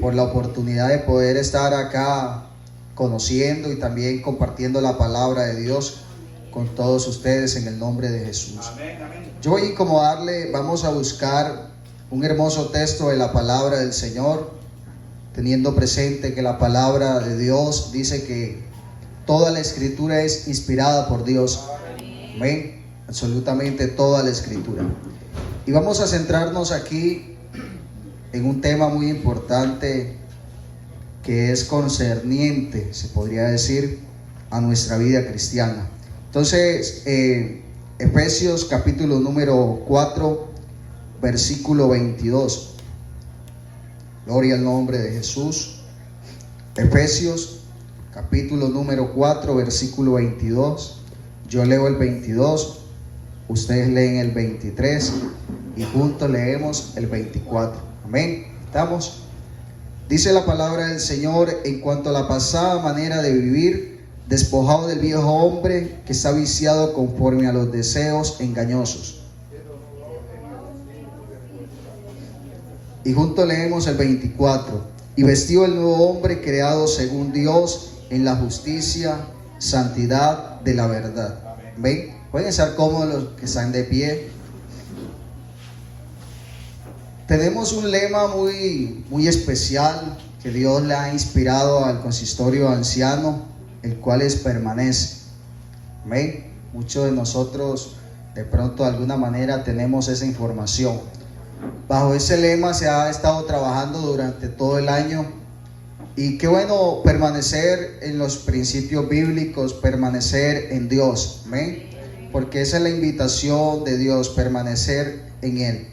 por la oportunidad de poder estar acá conociendo y también compartiendo la palabra de Dios con todos ustedes en el nombre de Jesús. Yo voy a incomodarle, vamos a buscar un hermoso texto de la palabra del Señor, teniendo presente que la palabra de Dios dice que toda la escritura es inspirada por Dios. Amén. Absolutamente toda la escritura. Y vamos a centrarnos aquí en un tema muy importante que es concerniente, se podría decir, a nuestra vida cristiana. Entonces, Efesios capítulo número 4, versículo 22. Gloria al nombre de Jesús. Efesios capítulo número 4, versículo 22. Yo leo el 22, ustedes leen el 23 y juntos leemos el 24. Amén. ¿Estamos? Dice la palabra del Señor: en cuanto a la pasada manera de vivir, despojado del viejo hombre que está viciado conforme a los deseos engañosos. Y juntos leemos el 24. Y vestido el nuevo hombre creado según Dios en la justicia, santidad de la verdad. ¿Ven? Pueden estar cómodos los que están de pie. Tenemos un lema muy especial que Dios le ha inspirado al consistorio anciano, el cual es permanece. ¿Ven? Muchos de nosotros de pronto de alguna manera tenemos esa información. Bajo ese lema se ha estado trabajando durante todo el año. Y qué bueno permanecer en los principios bíblicos, permanecer en Dios. ¿Ven? Porque esa es la invitación de Dios, permanecer en Él.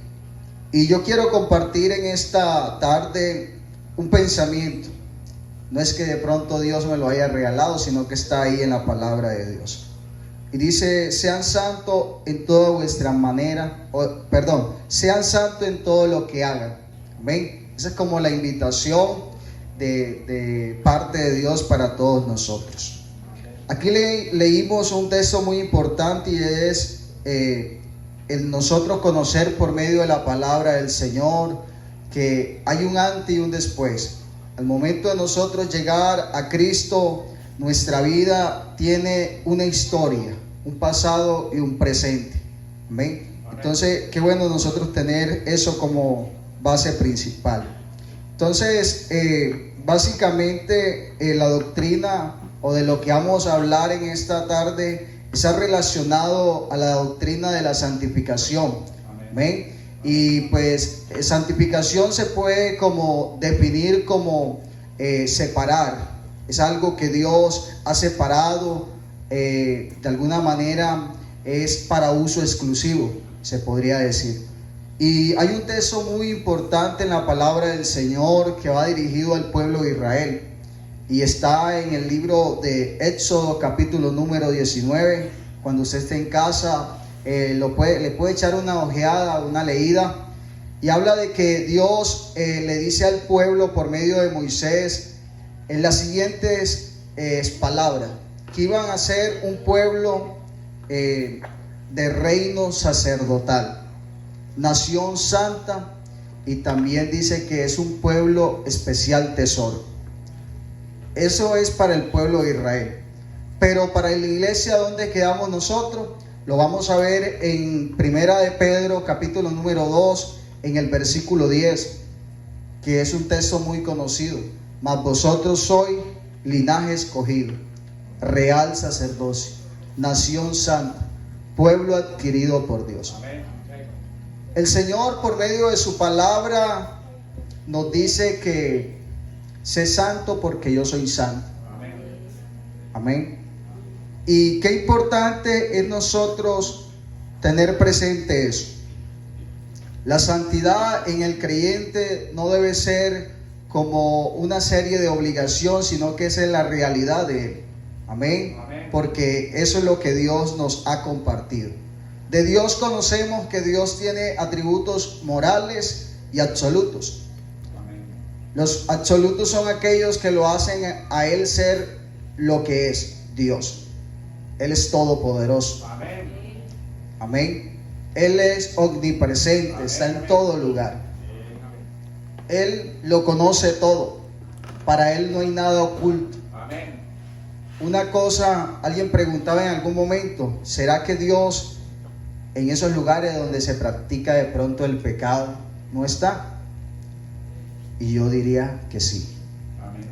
Y yo quiero compartir en esta tarde un pensamiento. No es que de pronto Dios me lo haya regalado, sino que está ahí en la palabra de Dios. Y dice: sean santos en toda vuestra manera, sean santos en todo lo que hagan. ¿Ven? Esa es como la invitación de parte de Dios para todos nosotros. Aquí leímos un texto muy importante y es el nosotros conocer por medio de la palabra del Señor que hay un antes y un después. Al momento de nosotros llegar a Cristo, nuestra vida tiene una historia, un pasado y un presente. ¿Ven? Entonces, qué bueno nosotros tener eso como base principal. Entonces, básicamente la doctrina o de lo que vamos a hablar en esta tarde está relacionado a la doctrina de la santificación. ¿Ven? Y pues santificación se puede como definir como separar. Es algo que Dios ha separado, de alguna manera es para uso exclusivo, se podría decir. Y hay un texto muy importante en la palabra del Señor que va dirigido al pueblo de Israel. Y está en el libro de Éxodo capítulo número 19. Cuando usted esté en casa, le puede echar una ojeada, una leída. Y habla de que Dios le dice al pueblo por medio de Moisés en las siguientes palabras: que iban a ser un pueblo de reino sacerdotal, nación santa, y también dice que es un pueblo especial tesoro. Eso es para el pueblo de Israel. Pero para la iglesia, ¿dónde quedamos nosotros? Lo vamos a ver en Primera de Pedro capítulo número 2, en el versículo 10, que es un texto muy conocido. Mas vosotros sois linaje escogido, real sacerdocio, nación santa, pueblo adquirido por Dios. El Señor, por medio de su palabra, nos dice que sé santo porque yo soy santo. Amén. Y qué importante es nosotros tener presente eso. La santidad en el creyente no debe ser como una serie de obligación, sino que esa es la realidad de él. Amén. Porque eso es lo que Dios nos ha compartido. De Dios conocemos que Dios tiene atributos morales y absolutos. Los absolutos son aquellos que lo hacen a Él ser lo que es Dios. Él es todopoderoso. Amén. Él es omnipresente, está en todo lugar. Él lo conoce todo. Para Él no hay nada oculto. Amén. Una cosa, alguien preguntaba en algún momento, ¿será que Dios en esos lugares donde se practica de pronto el pecado no está? Y yo diría que sí. Amén.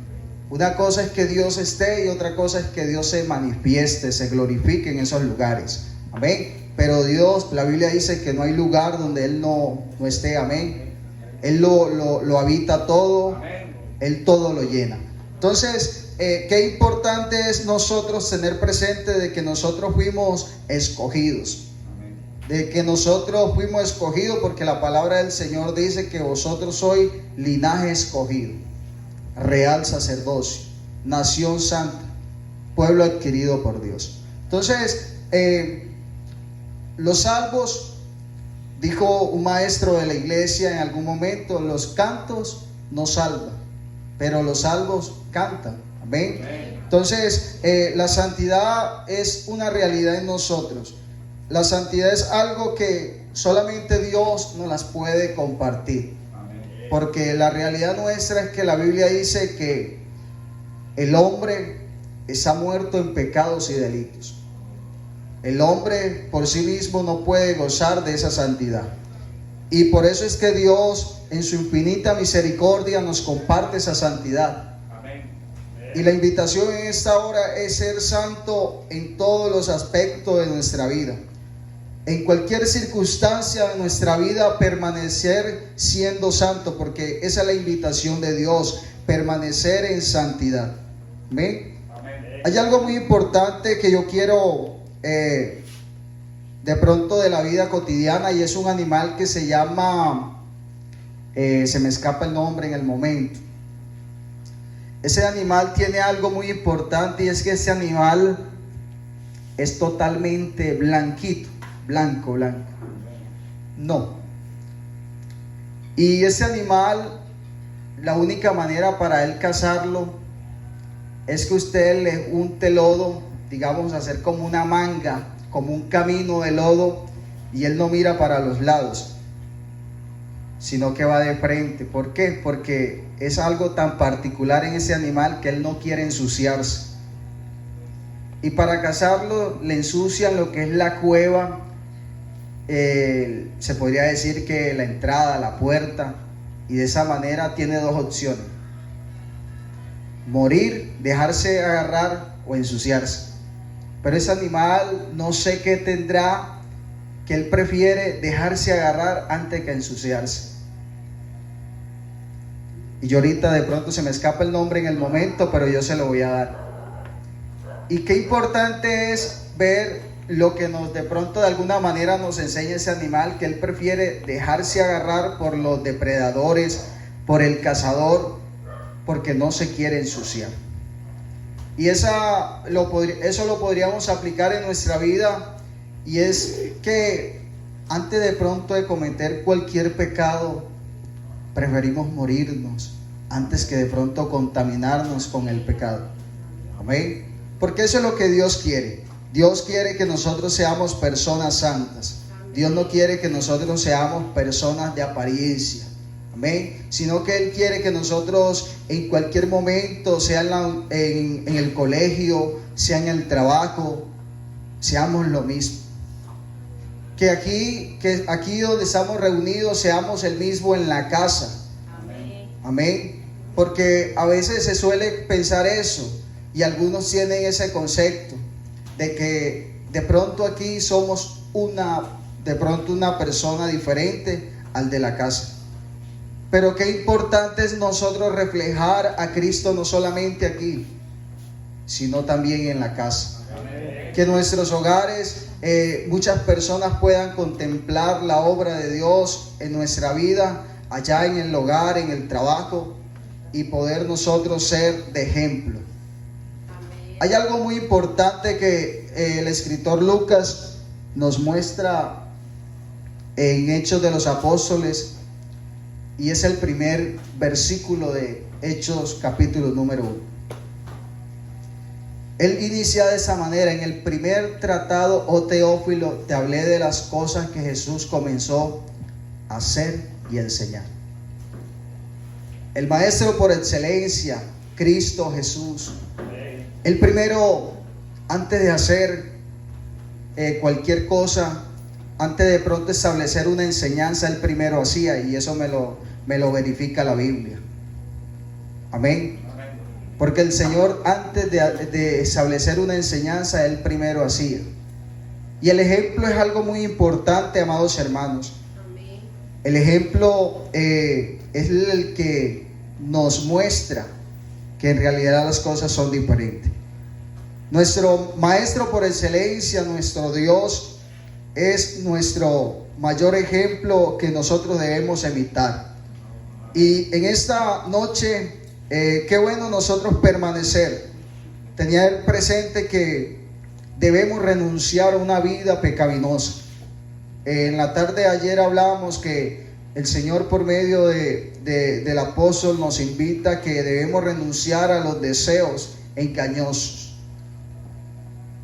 Una cosa es que Dios esté y otra cosa es que Dios se manifieste, se glorifique en esos lugares. Amén. Pero Dios, la Biblia dice que no hay lugar donde Él no esté. Amén. Él lo habita todo. Amén. Él todo lo llena. Entonces, qué importante es nosotros tener presente de que nosotros fuimos escogidos. De que nosotros fuimos escogidos, porque la palabra del Señor dice que vosotros sois linaje escogido, real sacerdocio, nación santa, pueblo adquirido por Dios. Entonces, los salvos, dijo un maestro de la iglesia en algún momento, los cantos no salvan, pero los salvos cantan. Amén. Entonces, la santidad es una realidad en nosotros. La santidad es algo que solamente Dios nos las puede compartir. Porque la realidad nuestra es que la Biblia dice que el hombre está muerto en pecados y delitos. El hombre por sí mismo no puede gozar de esa santidad. Y por eso es que Dios en su infinita misericordia nos comparte esa santidad. Y la invitación en esta hora es ser santo en todos los aspectos de nuestra vida. En cualquier circunstancia de nuestra vida, permanecer siendo santo, porque esa es la invitación de Dios, permanecer en santidad. ¿Ven? Hay algo muy importante que yo quiero de pronto de la vida cotidiana, y es un animal que se llama, se me escapa el nombre en el momento. Ese animal tiene algo muy importante, y es que ese animal es totalmente blanquito. Blanco. No. Y ese animal, la única manera para él cazarlo es que usted le unte lodo, digamos, hacer como una manga, como un camino de lodo, y él no mira para los lados, sino que va de frente. ¿Por qué? Porque es algo tan particular en ese animal que él no quiere ensuciarse. Y para cazarlo le ensucian lo que es la cueva. Se podría decir que la entrada, la puerta, y de esa manera tiene dos opciones: morir, dejarse agarrar o ensuciarse. Pero ese animal no sé qué tendrá, que él prefiere dejarse agarrar antes que ensuciarse. Y yo ahorita de pronto se me escapa el nombre en el momento, pero yo se lo voy a dar. Y qué importante es ver lo que nos de pronto de alguna manera nos enseña ese animal, que él prefiere dejarse agarrar por los depredadores, por el cazador, porque no se quiere ensuciar. Y eso lo podríamos aplicar en nuestra vida, y es que antes de pronto de cometer cualquier pecado, preferimos morirnos antes que de pronto contaminarnos con el pecado. Amén. Porque eso es lo que Dios quiere. Dios quiere que nosotros seamos personas santas. Dios no quiere que nosotros seamos personas de apariencia. Amén. Sino que Él quiere que nosotros en cualquier momento, sea en el colegio, sea en el trabajo, seamos lo mismo. Que aquí donde estamos reunidos seamos el mismo en la casa. Amén. Amén. Porque a veces se suele pensar eso, y algunos tienen ese concepto de que de pronto aquí somos una persona diferente al de la casa. Pero qué importante es nosotros reflejar a Cristo no solamente aquí, sino también en la casa. Amén. Que en nuestros hogares muchas personas puedan contemplar la obra de Dios en nuestra vida, allá en el hogar, en el trabajo, y poder nosotros ser de ejemplo. Hay algo muy importante que el escritor Lucas nos muestra en Hechos de los Apóstoles, y es el primer versículo de Hechos capítulo número 1. Él inicia de esa manera: en el primer tratado, oh Teófilo, te hablé de las cosas que Jesús comenzó a hacer y a enseñar. el maestro por excelencia, Cristo Jesús. El primero, antes de hacer cualquier cosa, antes de pronto establecer una enseñanza, el primero hacía, y eso me lo verifica la Biblia. Amén. Porque el Señor, antes de establecer una enseñanza, Él primero hacía. Y el ejemplo es algo muy importante, amados hermanos. El ejemplo es el que nos muestra que en realidad las cosas son diferentes. Nuestro maestro por excelencia, nuestro Dios, es nuestro mayor ejemplo que nosotros debemos imitar. Y en esta noche, qué bueno nosotros permanecer, tener presente que debemos renunciar a una vida pecaminosa. En la tarde de ayer hablábamos que el Señor por medio del apóstol nos invita a que debemos renunciar a los deseos engañosos.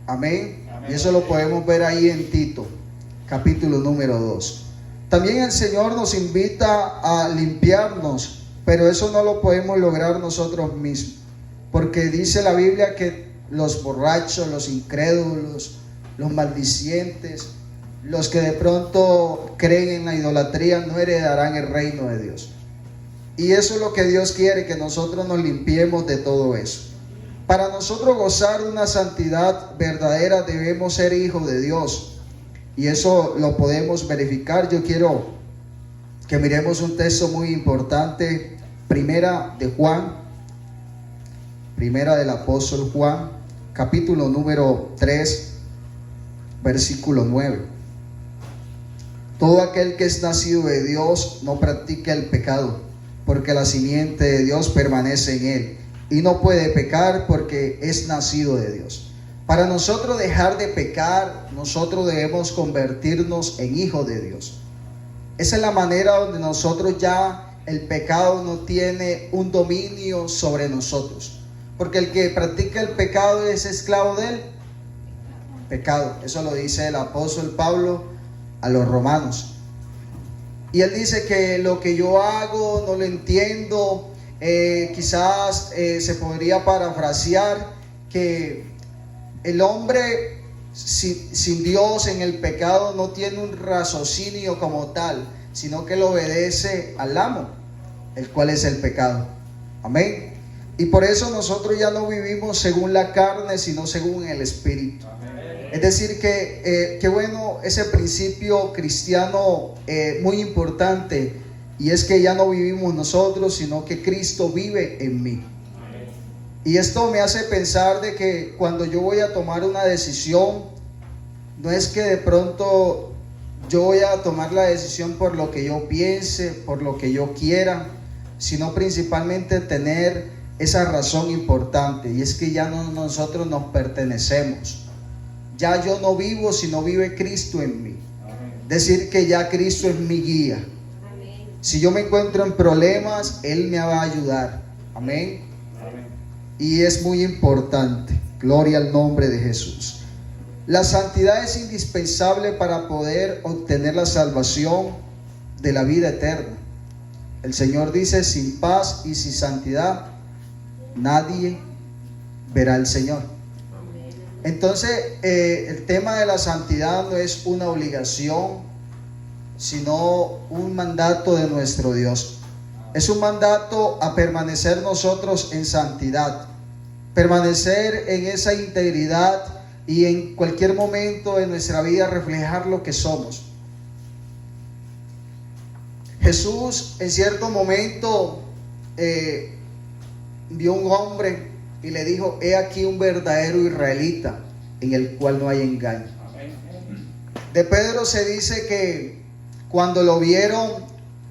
Amén. Y eso lo podemos ver ahí en Tito, capítulo número 2. También el Señor nos invita a limpiarnos, pero eso no lo podemos lograr nosotros mismos, porque dice la Biblia que los borrachos, los incrédulos, los maldicientes, los que de pronto creen en la idolatría, no heredarán el reino de Dios. Y eso es lo que Dios quiere, que nosotros nos limpiemos de todo eso. Para nosotros gozar de una santidad verdadera, debemos ser hijos de Dios, y eso lo podemos verificar. Yo quiero que miremos un texto muy importante, primera del apóstol Juan, capítulo número 3, versículo 9. Todo aquel que es nacido de Dios no practica el pecado, porque la simiente de Dios permanece en él, y no puede pecar porque es nacido de Dios. Para nosotros dejar de pecar, nosotros debemos convertirnos en hijos de Dios. Esa es la manera donde nosotros ya el pecado no tiene un dominio sobre nosotros. Porque el que practica el pecado es esclavo del pecado. Eso lo dice el apóstol Pablo a los romanos. Y él dice que lo que yo hago no lo entiendo. Quizás se podría parafrasear que el hombre sin Dios en el pecado no tiene un raciocinio como tal, sino que le obedece al amo, el cual es el pecado. Amén. Y por eso nosotros ya no vivimos según la carne, sino según el Espíritu. Amén. Es decir que bueno, ese principio cristiano muy importante, y es que ya no vivimos nosotros, sino que Cristo vive en mí. Amén. Y esto me hace pensar de que cuando yo voy a tomar una decisión, no es que de pronto yo voy a tomar la decisión por lo que yo piense, por lo que yo quiera, sino principalmente tener esa razón importante, y es que ya no nosotros nos pertenecemos. Ya yo no vivo, sino vive Cristo en mí. Amén. Decir que ya Cristo es mi guía. Amén. Si yo me encuentro en problemas, Él me va a ayudar. Amén. Amén. Y es muy importante. Gloria al nombre de Jesús. La santidad es indispensable para poder obtener la salvación de la vida eterna. El Señor dice: sin paz y sin santidad nadie verá al Señor. Entonces el tema de la santidad no es una obligación, sino un mandato de nuestro Dios. Es un mandato a permanecer nosotros en santidad, permanecer en esa integridad, y en cualquier momento de nuestra vida reflejar lo que somos. Jesús en cierto momento vio un hombre y le dijo: he aquí un verdadero israelita en el cual no hay engaño. De Pedro se dice que cuando lo vieron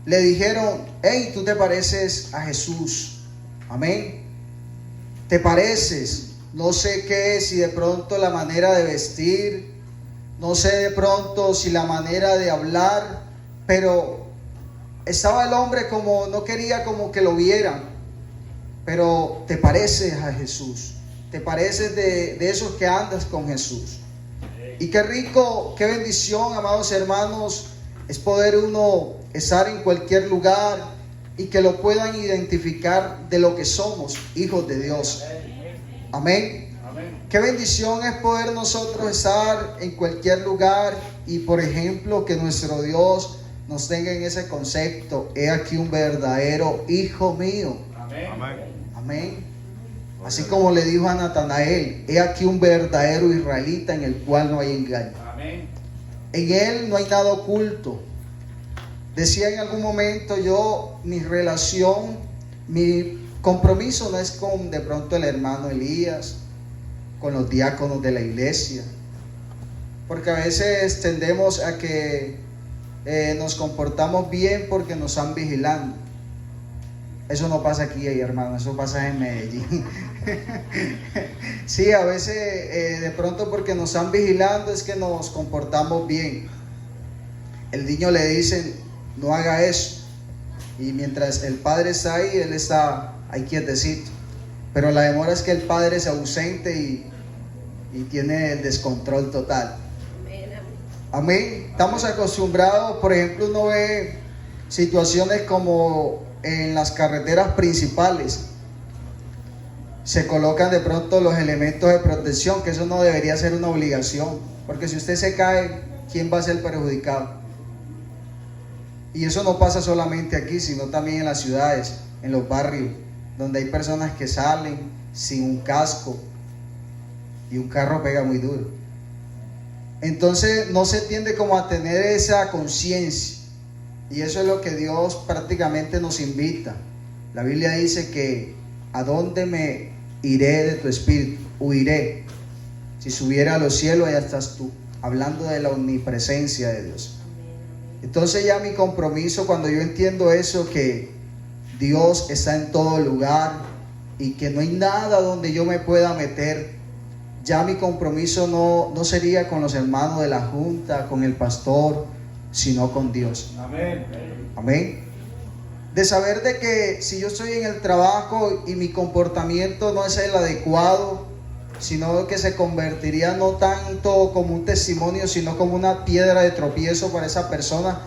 le dijeron: hey, tú te pareces a Jesús. Amén. Te pareces. No sé qué, si de pronto la manera de vestir, no sé de pronto si la manera de hablar, pero estaba el hombre como no quería como que lo vieran. Pero te pareces a Jesús, te pareces de esos que andas con Jesús. Y qué rico, qué bendición, amados hermanos, es poder uno estar en cualquier lugar y que lo puedan identificar de lo que somos, hijos de Dios. Amén. Qué bendición es poder nosotros estar en cualquier lugar y, por ejemplo, que nuestro Dios nos tenga en ese concepto: he aquí un verdadero hijo mío. Amén. Así como le dijo a Natanael: he aquí un verdadero israelita en el cual no hay engaño. En él no hay nada oculto. Decía en algún momento yo, mi relación, mi compromiso no es con de pronto el hermano Elías, con los diáconos de la iglesia, porque a veces tendemos a que nos comportamos bien porque nos están vigilando. Eso no pasa aquí, hermano, eso pasa en Medellín. Sí, a veces de pronto porque nos están vigilando es que nos comportamos bien. El niño le dicen: no haga eso, y mientras el padre está ahí, él está ahí quietecito, pero la demora es que el padre se ausente y tiene el descontrol total. Amén. Estamos acostumbrados, por ejemplo, uno ve situaciones como en las carreteras principales se colocan de pronto los elementos de protección, que eso no debería ser una obligación, porque si usted se cae, ¿quién va a ser perjudicado? Y eso no pasa solamente aquí, sino también en las ciudades, en los barrios, donde hay personas que salen sin un casco y un carro pega muy duro. Entonces no se tiende como a tener esa conciencia, y eso es lo que Dios prácticamente nos invita. La Biblia dice que ¿a dónde me iré de tu espíritu? Huiré. Si subiera a los cielos, allá estás tú. Hablando de la omnipresencia de Dios. Entonces ya mi compromiso, cuando yo entiendo eso, que Dios está en todo lugar y que no hay nada donde yo me pueda meter, ya mi compromiso no sería con los hermanos de la junta, con el pastor, sino con Dios. Amén. Amén. De saber de que si yo estoy en el trabajo y mi comportamiento no es el adecuado, sino que se convertiría no tanto como un testimonio, sino como una piedra de tropiezo para esa persona,